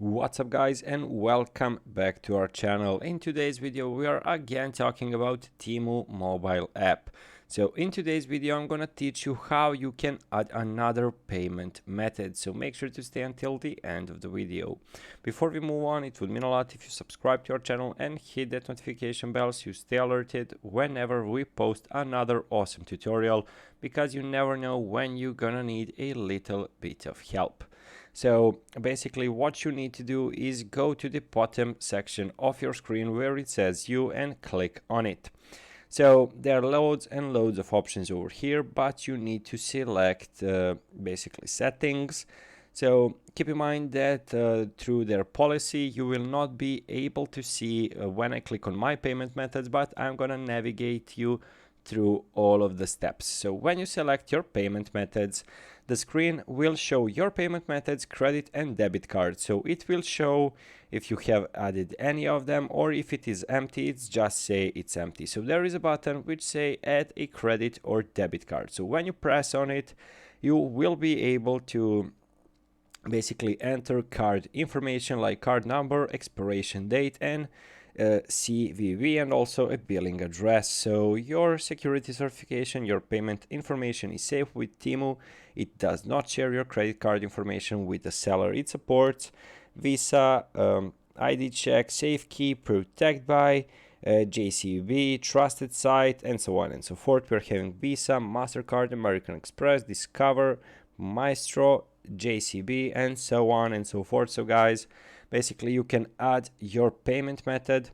What's up guys, and welcome back to our channel. In today's video we are again talking about Temu mobile app. So in today's video I'm gonna teach you how you can add another payment method, so make sure to stay until the end of the video. Before we move on, it would mean a lot if you subscribe to our channel and hit that notification bell so you stay alerted whenever we post another awesome tutorial, because you never know when you're gonna need a little bit of help. So basically what you need to do is go to the bottom section of your screen where it says you and click on it. So there are loads and loads of options over here, but you need to select basically settings. So keep in mind that through their policy you will not be able to see when I click on my payment methods, but I'm gonna navigate you through all of the steps. So when you select your payment methods, the screen will show your payment methods, credit and debit card. So it will show if you have added any of them, or if it is empty, it's just say it's empty. So there is a button which say add a credit or debit card. So when you press on it, you will be able to basically enter card information like card number, expiration date and CVV, and also a billing address. So your security certification, your payment information is safe with Temu. It does not share your credit card information with the seller. It supports Visa, ID check, safe key, protect by, JCB, trusted site, and so on and so forth. We're having Visa, MasterCard, American Express, Discover, Maestro, JCB, and so on and so forth. So guys, basically you can add your payment method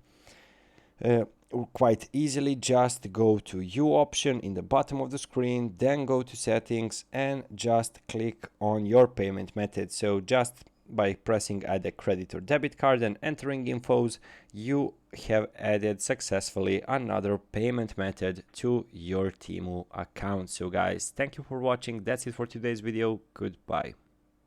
quite easily. Just go to U option in the bottom of the screen, then go to settings and just click on your payment method. So just by pressing add a credit or debit card and entering infos, you have added successfully another payment method to your Temu account. So guys, thank you for watching. That's it for today's video. Goodbye.